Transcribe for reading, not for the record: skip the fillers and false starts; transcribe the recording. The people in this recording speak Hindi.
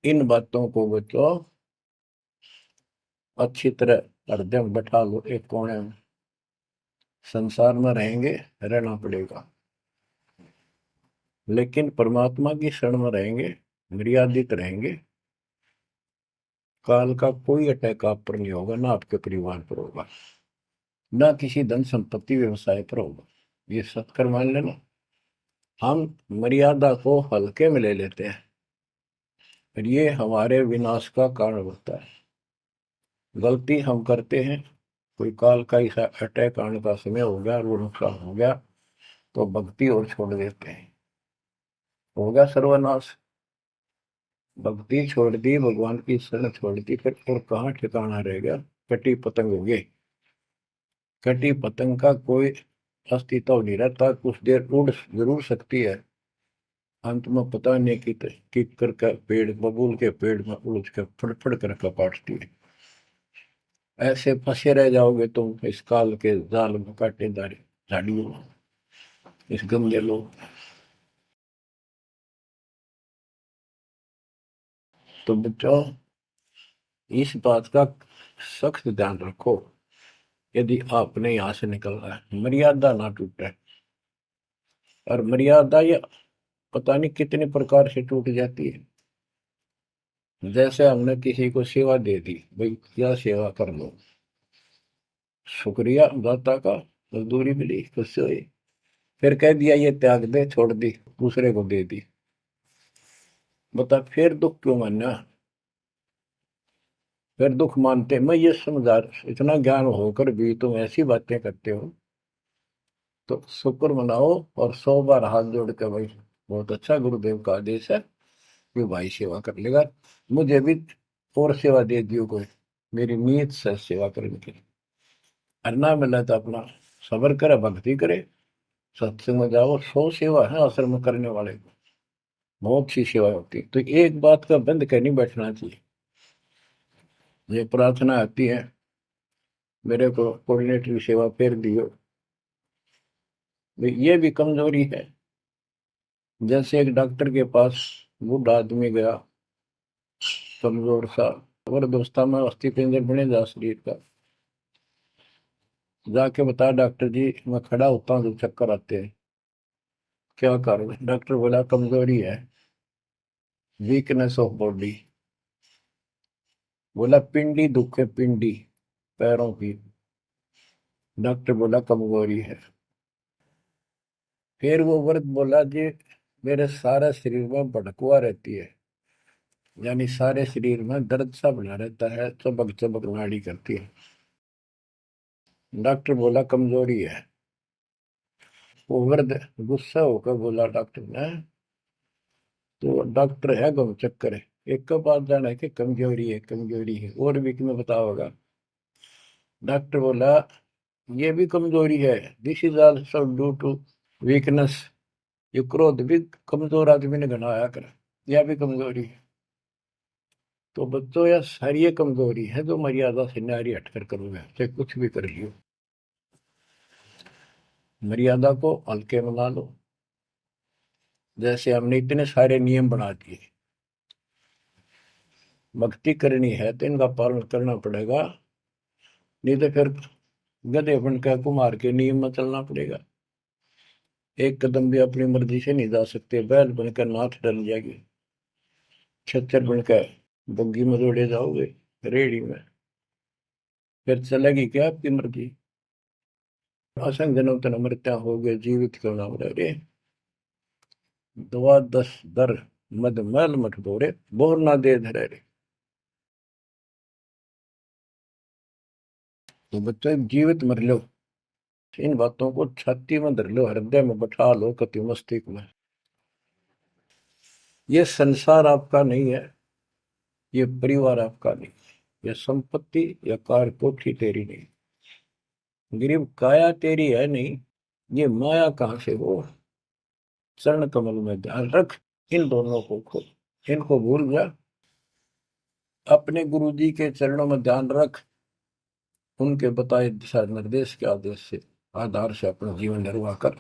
इन बातों को बच्चों अच्छी तरह हृदय में बैठा लो एक कोने में। संसार में रहेंगे, रहना पड़ेगा, लेकिन परमात्मा की शरण में रहेंगे, मर्यादित रहेंगे। काल का कोई अटैक आप पर नहीं होगा, ना आपके परिवार पर होगा, ना किसी धन संपत्ति व्यवसाय पर होगा। ये सत्कर मान लेना। हम मर्यादा को हल्के में ले लेते हैं और ये हमारे विनाश का कारण होता है। गलती हम करते हैं, कोई काल का ऐसा अटैक आने का समय हो गया और वो नुकसान हो गया, तो भक्ति और छोड़ देते हैं, हो गया सर्वनाश। भक्ति छोड़ दी, भगवान की शरण छोड़ दी, फिर और कहाँ ठिकाना रह गया। कटी पतंग हो गई। कटी पतंग का कोई अस्तित्व नहीं रहता, कुछ देर उड़ जरूर सकती है, अंत में पता नहीं कि करके पेड़, बबूल के पेड़ में उलझ कर फड़फड़ कर कपाटती है। ऐसे फंसे रह जाओगे तुम इस काल के जाल में, कांटेदार झाड़ियों में, इस गंदे लोग। तो बच्चों, इस बात का सख्त ध्यान रखो, यदि आपने यहाँ से निकलना है, मर्यादा ना टूटे। और मर्यादा ये पता नहीं कितने प्रकार से टूट जाती है। जैसे हमने किसी को सेवा दे दी, भाई क्या सेवा कर लो, शुक्रिया दाता का, मजदूरी मिली, खुश हुई, फिर कह दिया ये त्याग दे, छोड़ दी, दूसरे को दे दी। बता फिर दुख क्यों मानना। फिर दुख मानते, मैं ये समझा, इतना ज्ञान होकर भी तुम ऐसी बातें करते हो, तो शुक्र मनाओ और 100 बार हाथ जोड़ के, भाई बहुत अच्छा, गुरुदेव का आदेश है कि भाई सेवा कर लेगा, मुझे भी और सेवा दे दियो कोई, मेरी नीयत से सेवा करने की। अन्ना मिला तो अपना सबर करे, भक्ति करे, सत्संग में जाओ। 100 सेवा है असल में करने वाले को, बहुत सी सेवा होती है। तो एक बात का बंद कर नहीं बैठना चाहिए। ये प्रार्थना आती है, मेरे को कोऑर्डिनेटर सेवा फेर दियो, ये भी कमजोरी है। जैसे एक डॉक्टर के पास बूढ़ा आदमी गया, कमजोर सा, जबरदस्ता में अस्थि पिंजर बने जा शरीर का, जाके बता डॉक्टर जी मैं खड़ा होता हूँ तो चक्कर आते हैं, क्या करूँ। डॉक्टर बोला कमजोरी है, वीकनेस ऑफ बॉडी। बोला पिंडी दुख है, पिंडी पैरों की। डॉक्टर बोला कमजोरी है। फिर वो व्रत बोला जी मेरे सारे शरीर में भड़कुआ रहती है, यानी सारे शरीर में दर्द सा बना रहता है, चबक चबक नाड़ी करती है। डॉक्टर बोला कमजोरी है। वो वृद्ध गुस्सा होकर बोला डॉक्टर ने, तो डॉक्टर है गम चक्कर है, एक का बात जाना है कि कमजोरी है, कमजोरी है, और भी तुम्हें बताओगा। डॉक्टर बोला ये भी कमजोरी है, this is also due to weakness. ये क्रोध भी कमजोर आदमी ने घनाया कर, यह भी कमजोरी है। तो बच्चों यह सारी ये कमजोरी है जो मर्यादा से नारी हटकर करोगे, चाहे कुछ भी कर लियो। मर्यादा को हल्के में ला लो। जैसे हमने इतने सारे नियम बना दिए, भक्ति करनी है तो इनका पालन करना पड़ेगा, नहीं तो फिर गधे बनकर कुमार के नियम में चलना पड़ेगा। एक कदम भी अपनी मर्जी से नहीं जा सकते, बैल बनकर नाथ डल जाएगी, खच्चर बनकर बग्गी में दौड़े जाओगे, रेड़ी में, फिर चलेगी क्या आपकी मर्जी। असंग जन्म तन मृत्या हो गए, जीवित क्यों नाम रे, दुआ दस दर मद मैल मठ बोरे, बोर ना दे धरे रे। तो बच्चों जीवित मर लो, इन बातों को छाती में धर लो, हृदय में बैठा लो, कति मस्तिष्क में। ये संसार आपका नहीं है, ये परिवार आपका नहीं, ये संपत्ति या कार कोठी तेरी नहीं, गरीब काया तेरी है नहीं, ये माया कहाँ से वो। चरण कमल में ध्यान रख, इन दोनों को खो, इनको भूल जा, अपने गुरु जी के चरणों में ध्यान रख, उनके बताए दिशा निर्देश के आदेश से, आधार से अपना जीवन निर्वाह कर।